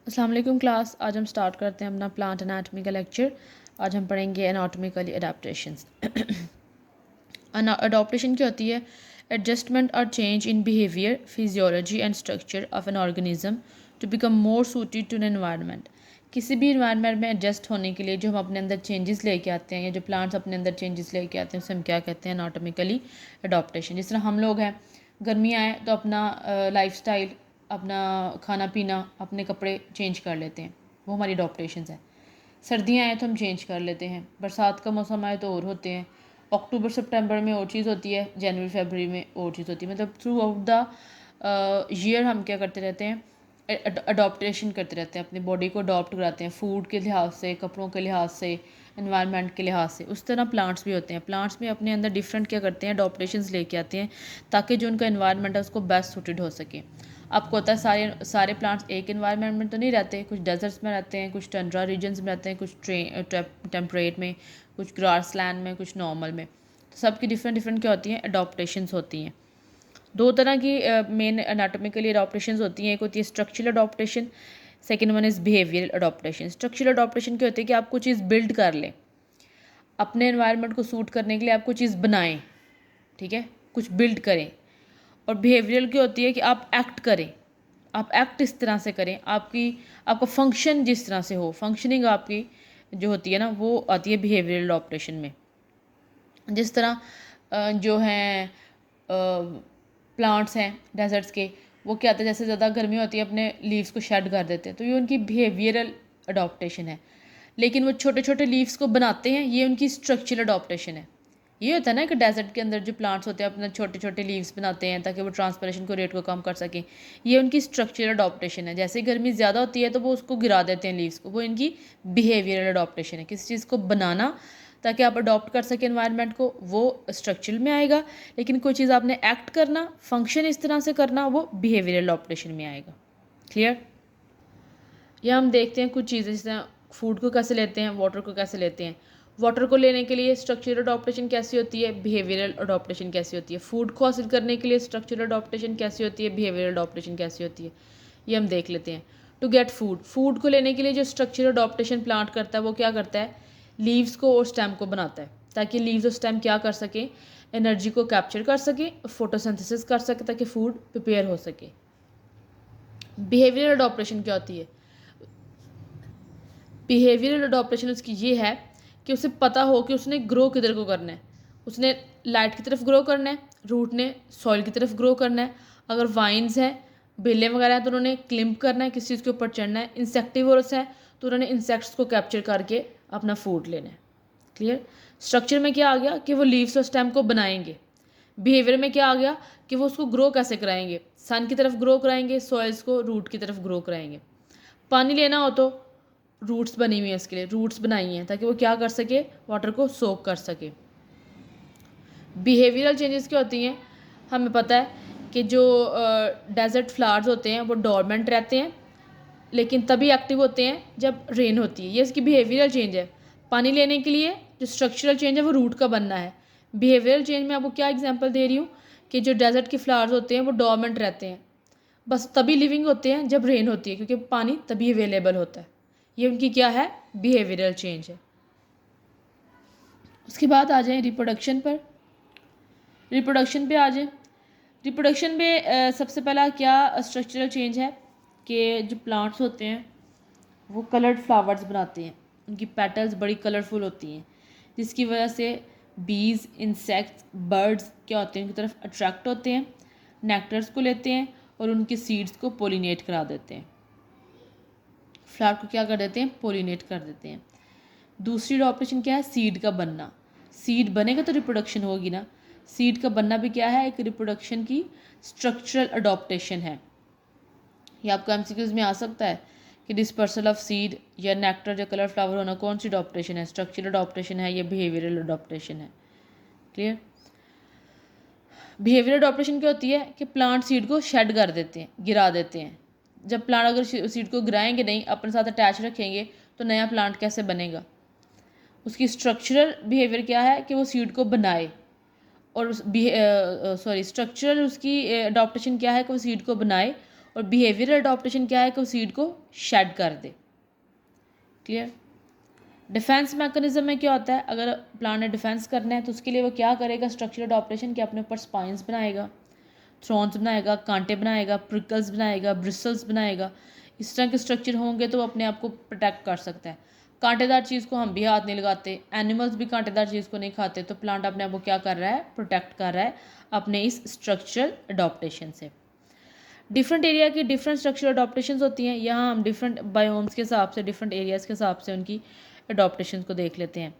अस्सलाम वालेकुम क्लास। आज हम स्टार्ट करते हैं अपना प्लांट एनाटमी का लेक्चर। आज हम पढ़ेंगे एनाटॉमिकली अडेप्टेशंस। अडॉप्टेशन क्या होती है? एडजस्टमेंट और change in behaviour, physiology and structure of an organism to become more suited to an environment. किसी भी इन्वायरमेंट में एडजस्ट होने के लिए जो हम अपने अंदर चेंजेस लेके आते हैं या जो प्लांट्स अपने अंदर चेंजेस लेके आते हैं उसे हम क्या कहते हैं? Anatomically adaptation. जिस तरह हम लोग हैं, गर्मियाँ आए तो अपना लाइफस्टाइल, अपना खाना पीना, अपने कपड़े चेंज कर लेते हैं, वो हमारी अडॉप्टेशंस हैं। सर्दियाँ आए तो हम चेंज कर लेते हैं, बरसात का मौसम आए तो और होते हैं, अक्टूबर सितंबर में और चीज़ होती है, जनवरी फरवरी में और चीज़ होती है। मतलब थ्रू आउट द ईयर हम क्या करते रहते हैं? अडॉप्टेशन करते रहते हैं, अपनी बॉडी को अडॉप्ट कराते हैं, फूड के लिहाज से, कपड़ों के लिहाज से, एनवायरनमेंट के लिहाज से। उस तरह प्लांट्स भी होते हैं। प्लांट्स में अपने अंदर डिफरेंट क्या करते हैं? अडॉप्टेशंस लेके आते हैं ताकि जो उनका एनवायरनमेंट है उसको बेस्ट सूटेड हो सके। आपको पता है सारे सारे प्लांट्स एक एनवायरनमेंट में तो नहीं रहते। कुछ डेजर्ट्स में रहते हैं, कुछ टंड्रा रीजन्स में रहते हैं, कुछ टेम्परेट में, कुछ ग्रासलैंड में, कुछ नॉर्मल में। तो सबकी डिफरेंट डिफरेंट क्या होती हैं? अडॉप्टेशंस होती हैं। दो तरह की मेन एनाटॉमिकली अडॉप्टेशंस होती हैं। एक होती है structural adaptation, second one is behavioural adaptation. Structural adaptation क्या होती है कि आप कुछ चीज़ बिल्ड कर लें, अपने एनवायरनमेंट को सूट करने के लिए आप कुछ चीज़ बनाएं, ठीक है, कुछ बिल्ड करें। और बिहेवियरल की होती है कि आप एक्ट करें, आप एक्ट इस तरह से करें, आपका फंक्शन जिस तरह से हो, फंक्शनिंग आपकी जो होती है ना वो आती है बिहेवियरल अडॉप्टेशन में। जिस तरह जो हैं प्लांट्स हैं डेजर्ट्स के, वो क्या होता है, जैसे ज़्यादा गर्मी होती है अपने लीव्स को शेड कर देते हैं, तो ये उनकी बिहेवियरल अडॉप्टेशन है। लेकिन वो छोटे छोटे लीव्स को बनाते हैं, ये उनकी स्ट्रक्चरल अडॉप्टेशन है। ये होता है ना कि डेजर्ट के अंदर जो प्लांट्स होते हैं अपने छोटे छोटे लीव्स बनाते हैं ताकि वो ट्रांसपरेशन को रेट को कम कर सकें, ये उनकी स्ट्रक्चरल अडॉप्टेशन है। जैसे गर्मी ज़्यादा होती है तो वो उसको गिरा देते हैं लीव्स को, वो इनकी बिहेवियरल अडॉप्टेशन है। किसी चीज़ को बनाना ताकि आप अडॉप्ट कर सकें एनवायरनमेंट को, वो स्ट्रक्चरल में आएगा। लेकिन कोई चीज़ आपने एक्ट करना, फंक्शन इस तरह से करना, वो बिहेवियरल अडॉप्टेशन में आएगा। क्लियर? या हम देखते हैं कुछ चीज़ें, जैसे फूड को कैसे लेते हैं, वाटर को कैसे लेते हैं। वाटर को लेने के लिए स्ट्रक्चरल अडॉप्टेशन कैसी होती है, बिहेवियरल अडॉप्टेशन कैसी होती है। फूड को हासिल करने के लिए स्ट्रक्चरल अडॉप्टेशन कैसी होती है, बिहेवियरल अडॉप्टेशन कैसी होती है, ये हम देख लेते हैं। टू गेट फूड, फूड को लेने के लिए जो स्ट्रक्चरल अडॉप्टेशन प्लांट करता है वो क्या करता है? लीव्स को और स्टेम को बनाता है ताकि लीव्स और स्टेम क्या कर सकें? एनर्जी को कैप्चर कर सके, फोटोसिंथेसिस कर सके ताकि फूड प्रिपेयर हो सके। बिहेवियरल अडॉप्टेशन क्या होती है? बिहेवियरल अडॉप्टेशन उसकी ये है कि उसे पता हो कि उसने ग्रो किधर को करना है। उसने लाइट की तरफ ग्रो करना है, रूट ने सॉइल की तरफ ग्रो करना है। अगर वाइन्स हैं, बेलें वगैरह हैं तो उन्होंने क्लिम्प करना है, किसी चीज़ के ऊपर चढ़ना है। इंसेक्टिवोरस हैं तो उन्होंने इंसेक्ट्स को कैप्चर करके अपना फूड लेना है। क्लियर? स्ट्रक्चर में क्या आ गया कि वो लीव्स और स्टेम को बनाएंगे। बिहेवियर में क्या आ गया कि वो उसको ग्रो कैसे कराएंगे? सन की तरफ ग्रो कराएंगे, सॉइल्स को रूट की तरफ ग्रो कराएंगे। पानी लेना हो तो रूट्स बनी हुई है, इसके लिए रूट्स बनाई हैं ताकि वो क्या कर सके? वाटर को सोक कर सके। बिहेवियरल चेंजेस क्या होती हैं? हमें पता है कि जो डेजर्ट फ्लावर्स होते हैं वो डोरमेंट रहते हैं लेकिन तभी एक्टिव होते हैं जब रेन होती है। ये इसकी बिहेवियरल चेंज है। पानी लेने के लिए जो स्ट्रक्चरल चेंज है वो रूट का बनना है। बिहेवियरल चेंज में आपको क्या एग्जांपल दे रही हूँ कि जो डेजर्ट के फ्लावर्स होते हैं वो डोरमेंट रहते हैं, बस तभी लिविंग होते हैं जब रेन होती है क्योंकि पानी तभी अवेलेबल होता है। ये उनकी क्या है? बिहेवियरल चेंज है। उसके बाद आ जाए रिप्रोडक्शन पर। रिप्रोडक्शन पे आ जाए। रिप्रोडक्शन में सबसे पहला क्या स्ट्रक्चरल चेंज है कि जो प्लांट्स होते हैं वो कलर्ड फ्लावर्स बनाते हैं। उनकी पेटल्स बड़ी कलरफुल होती हैं जिसकी वजह से बीज, इंसेक्ट्स, बर्ड्स क्या होते हैं उनकी तरफ अट्रैक्ट होते हैं, नेक्टर्स को लेते हैं और उनके सीड्स को पोलिनेट करा देते हैं। फ्लावर को क्या कर देते हैं? पोलिनेट कर देते हैं। दूसरी ऑपरेशन क्या है? सीड का बनना। सीड बनेगा तो रिप्रोडक्शन होगी ना। सीड का बनना भी क्या है? एक रिप्रोडक्शन की स्ट्रक्चरल अडॉप्टेशन है। ये आपको एमसीक्यूज में आ सकता है कि डिस्पर्सल ऑफ सीड या नेक्टर या कलर फ्लावर होना कौन सी अडॉप्टेशन है? स्ट्रक्चरल अडॉप्टेशन है या बिहेवियरल अडॉप्टेशन है? क्लियर? बिहेवियरल अडॉप्टेशन क्या होती है कि प्लांट सीड को शेड कर देते हैं, गिरा देते हैं। जब प्लांट अगर सीड को गिराएंगे नहीं, अपने साथ अटैच रखेंगे, तो नया प्लांट कैसे बनेगा? उसकी स्ट्रक्चरल बिहेवियर क्या है कि वो सीड को बनाए, और स्ट्रक्चरल उसकी अडॉप्टेशन क्या है कि वो सीड को बनाए और बिहेवियरल अडॉप्टेशन क्या है कि वो सीड को शेड कर दे। क्लियर। डिफेंस मैकेनिज्म में क्या होता है, अगर प्लांट ने डिफेंस करना है तो उसके लिए वो क्या करेगा, स्ट्रक्चरल अडॉप्टेशन के अपने ऊपर स्पाइंस बनाएगा, थ्रॉन्स बनाएगा, कांटे बनाएगा, प्रिकल्स बनाएगा, ब्रिसल्स बनाएगा। इस तरह के स्ट्रक्चर होंगे तो वो अपने आप को प्रोटेक्ट कर सकता है। कांटेदार चीज़ को हम भी हाथ नहीं लगाते, एनिमल्स भी कांटेदार चीज़ को नहीं खाते, तो प्लांट अपने आप को क्या कर रहा है, प्रोटेक्ट कर रहा है अपने इस स्ट्रक्चरल अडॉप्टेशन से। डिफरेंट एरिया की डिफरेंट स्ट्रक्चरल अडॉप्टेशन होती हैं। यहाँ हम डिफरेंट बायोम्स के हिसाब से, डिफरेंट एरियाज़ के हिसाब से उनकी अडॉप्टेशन को देख लेते हैं।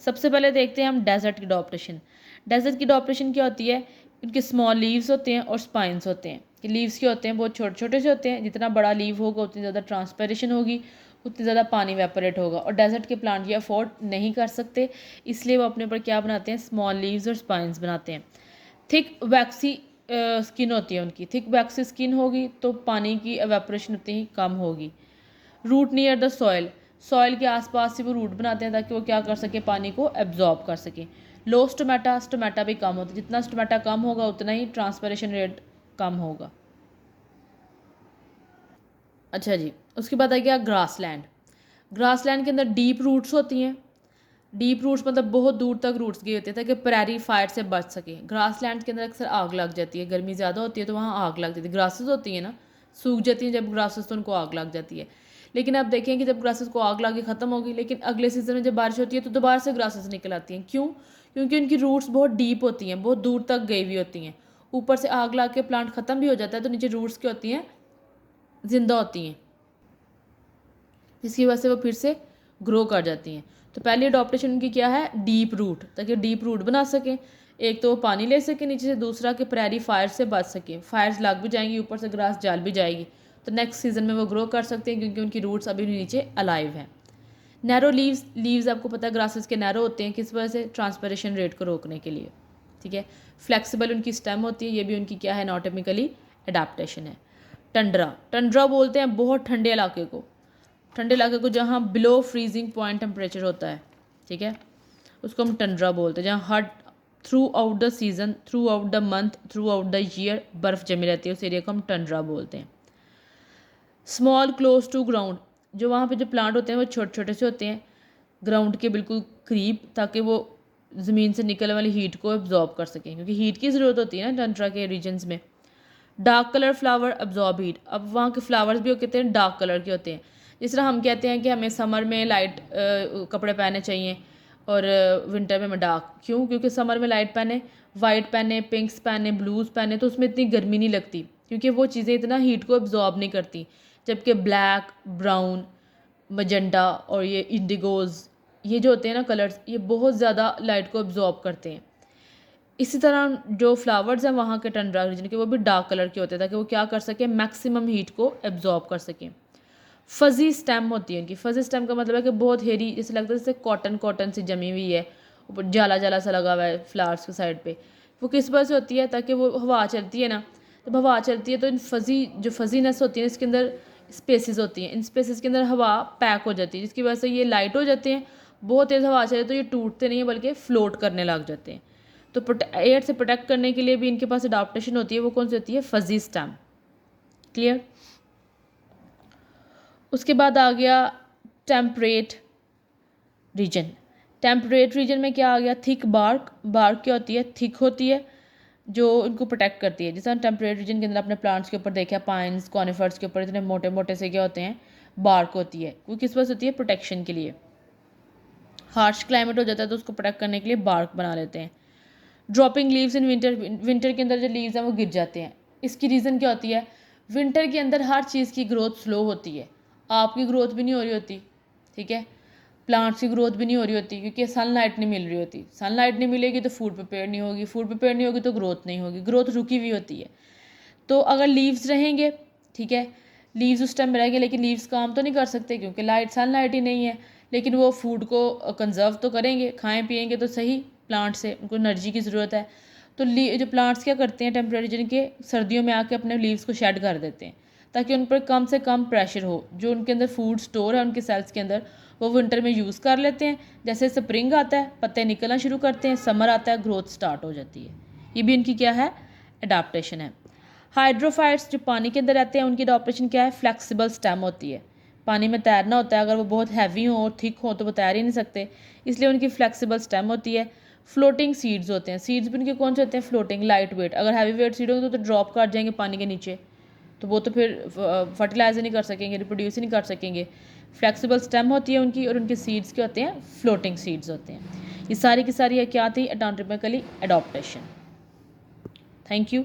सबसे पहले देखते हैं हम डेजर्ट की अडॉप्टेशन। डेजर्ट की अडॉप्टेशन क्या होती है, उनके स्मॉल लीव्स होते हैं और स्पाइंस होते हैं। कि लीव्स क्या होते हैं, बहुत छोटे छोटे से होते हैं, जितना बड़ा लीव होगा उतनी ज़्यादा ट्रांसपेरेशन होगी, उतनी ज़्यादा पानी वेपोरेट होगा, और डेजर्ट के प्लांट ये अफोर्ड नहीं कर सकते, इसलिए वो अपने ऊपर क्या बनाते हैं, स्मॉल लीव्स और स्पाइंस बनाते हैं। थिक वैक्सी स्किन होती है उनकी, थिक वैक्सी स्किन होगी तो पानी की एवेपोरेशन उतनी ही कम होगी। Root near the soil, soil के आसपास ही वो रूट बनाते हैं ताकि वो क्या कर सके, पानी को एब्जॉर्ब कर सके। लो स्टोमेटा, स्टोमेटा भी कम होता है, जितना स्टोमेटा कम होगा उतना ही ट्रांसपरेशन रेट कम होगा। अच्छा जी, उसके बाद आ गया ग्रासलैंड। ग्रासलैंड के अंदर डीप रूट्स होती हैं। डीप रूट्स मतलब बहुत दूर तक रूट्स गए होते हैं ताकि प्रेरी फायर से बच सके। ग्रासलैंड के अंदर अक्सर आग लग जाती है, गर्मी ज़्यादा होती है तो वहाँ आग लग जाती है। ग्रासेस होती हैं ना, सूख जाती हैं जब ग्रासेस, तो उनको आग लग जाती है। लेकिन आप देखें कि जब ग्रासेस को आग लग के ख़त्म होगी, लेकिन अगले सीज़न में जब बारिश होती है तो दोबारा से ग्रासेस निकल आती हैं। क्यों? क्योंकि उनकी रूट्स बहुत डीप होती हैं, बहुत दूर तक गई हुई होती हैं। ऊपर से आग लग के प्लांट ख़त्म भी हो जाता है तो नीचे रूट्स क्या होती हैं, जिंदा होती हैं, जिसकी वजह से वो फिर से ग्रो कर जाती हैं। तो पहली अडॉप्टेशन उनकी क्या है, डीप रूट, ताकि डीप रूट बना सकें। एक तो वो पानी ले सके नीचे से, दूसरा कि प्रेरी फायर से बच सके, फायर्स लग भी जाएंगी, ऊपर से ग्रास जल भी जाएगी, तो नेक्स्ट सीजन में वो ग्रो कर सकते हैं क्योंकि उनकी रूट्स अभी भी नीचे अलाइव हैं। नैरो लीव्स, लीव्स आपको पता है ग्रासेस के नैरो होते हैं, किस वजह से, ट्रांसपरेशन रेट को रोकने के लिए। ठीक है। फ्लेक्सिबल उनकी स्टेम होती है, ये भी उनकी क्या है, एनाटॉमिकली अडेप्टेशन है। टंड्रा, टंड्रा बोलते हैं बहुत ठंडे इलाके को, ठंडे इलाके को जहाँ बिलो फ्रीजिंग पॉइंट टेम्परेचर होता है। ठीक है, उसको हम टंड्रा बोलते हैं, जहाँ her through out the season, through out the month, through out the year बर्फ़ जमी रहती है, उस एरिया को हम टंड्रा बोलते हैं। स्मॉल क्लोज टू ग्राउंड, जो वहाँ पे जो प्लांट होते हैं वो छोटे छोटे से होते हैं, ग्राउंड के बिल्कुल करीब, ताकि वो ज़मीन से निकलने वाली हीट को एब्जॉर्ब कर सकें, क्योंकि हीट की ज़रूरत होती है ना टंड्रा के रीजन्स में। Dark colour flower absorb heat, अब वहाँ के फ्लावर्स भी कहते हैं डार्क कलर के होते हैं। जिस तरह हम कहते हैं कि हमें समर में लाइट कपड़े पहनने चाहिए और विंटर में डार्क, क्यों? क्योंकि समर में लाइट पहने, वाइट पहने, पिंक्स पहने, ब्लूज़ पहने तो उसमें इतनी गर्मी नहीं लगती, क्योंकि वो चीज़ें इतना हीट को एब्जॉर्ब नहीं करती। जबकि ब्लैक, ब्राउन, मजेंडा और ये इंडिगोज़, ये जो होते हैं ना कलर्स, ये बहुत ज़्यादा लाइट को एब्जॉर्ब करते हैं। इसी तरह जो फ्लावर्स हैं वहाँ के टंड्रा रीजन के, वो भी डार्क कलर के होते हैं ताकि वो क्या कर सकें, मैक्सिमम हीट को एब्जॉर्ब कर सकें। फजी स्टेम होती है उनकी, फजी स्टेम का मतलब है कि बहुत हेरी, जैसे लगता है जैसे कॉटन कॉटन सी जमी हुई है, ऊपर जाला जाला सा लगा हुआ है फ्लावर्स के साइड पे। वो किस वजह से होती है, ताकि वो हवा चलती है ना, जब हवा चलती है तो इन फजी, जो फजीनेस होती है, इसके अंदर स्पेसिस होती हैं, इन स्पेसिस के अंदर हवा पैक हो जाती है, जिसकी वजह से ये लाइट हो जाते हैं। बहुत तेज़ हवा चले तो ये टूटते नहीं है बल्कि फ्लोट करने लग जाते हैं। तो एयर से प्रोटेक्ट करने के लिए भी इनके पास अडॉप्टेशन होती है, वो कौन सी होती है, फजी स्टेम। क्लियर। उसके बाद आ गया टेम्परेट रीजन। टेम्परेट रीजन में क्या आ गया, थिक बार्क, बार्क क्या होती है, थिक होती है, जो इनको प्रोटेक्ट करती है। जैसे टेम्परेट रीजन के अंदर अपने प्लांट्स के ऊपर देखा, पाइन्स, कॉनिफर्स के ऊपर इतने मोटे मोटे से क्या होते हैं, बार्क होती है, वो किस वजह से होती है, प्रोटेक्शन के लिए। हार्श क्लाइमेट हो जाता है तो उसको प्रोटेक्ट करने के लिए बार्क बना लेते हैं। Dropping leaves in winter, winter के अंदर जो लीव्स हैं वो गिर जाते हैं। इसकी रीज़न क्या होती है, विंटर के अंदर हर चीज़ की ग्रोथ स्लो होती है, आपकी ग्रोथ भी नहीं हो रही होती, ठीक है, प्लांट्स की ग्रोथ भी नहीं हो रही होती, क्योंकि सनलाइट नहीं मिल रही होती। सनलाइट नहीं मिलेगी तो फूड प्रिपेयर नहीं होगी, फूड प्रिपेयर नहीं होगी तो ग्रोथ नहीं होगी, ग्रोथ रुकी हुई होती है। तो अगर लीव्स रहेंगे, ठीक है, लीव्स उस टाइम में रहेंगे, लेकिन लीव्स काम तो नहीं कर सकते क्योंकि लाइट, सनलाइट ही नहीं है, लेकिन वो फूड को कंजर्व तो करेंगे, खाएं पिएंगे तो सही, प्लांट से उनको एनर्जी की ज़रूरत है। तो जो प्लांट्स क्या करते हैं, टेम्परेरी जिनके, सर्दियों में आके अपने लीव्स को शेड कर देते हैं ताकि उन पर कम से कम प्रेशर हो, जो उनके अंदर फूड स्टोर है उनके सेल्स के अंदर, वो विंटर में यूज़ कर लेते हैं। जैसे स्प्रिंग आता है, पत्ते निकलना शुरू करते हैं, समर आता है, ग्रोथ स्टार्ट हो जाती है। ये भी इनकी क्या है, अडाप्टेशन है। हाइड्रोफाइट्स जो पानी के अंदर रहते हैं उनकी एडॉप्टेशन क्या है, फ्लेक्सिबल स्टेम होती है। पानी में तैरना होता है, अगर वो बहुत हैवी हो और थिक हो तो वो तैर ही नहीं सकते, इसलिए उनकी फ्लेक्सिबल स्टेम होती है। फ्लोटिंग सीड्स होते हैं, सीड्स भी उनके कौन से होते हैं, फ्लोटिंग, लाइट वेट। अगर हैवी वेट सीड होंगे तो ड्रॉप कर जाएंगे पानी के नीचे, तो वो तो फिर फर्टिलाइज नहीं कर सकेंगे, रिप्रोड्यूस नहीं कर सकेंगे। फ्लेक्सिबल स्टेम होती है उनकी, और उनके सीड्स के होते हैं, फ्लोटिंग सीड्स होते हैं। ये सारी की सारी क्या थी, एनाटॉमिकली एडॉप्टेशन। Thank you.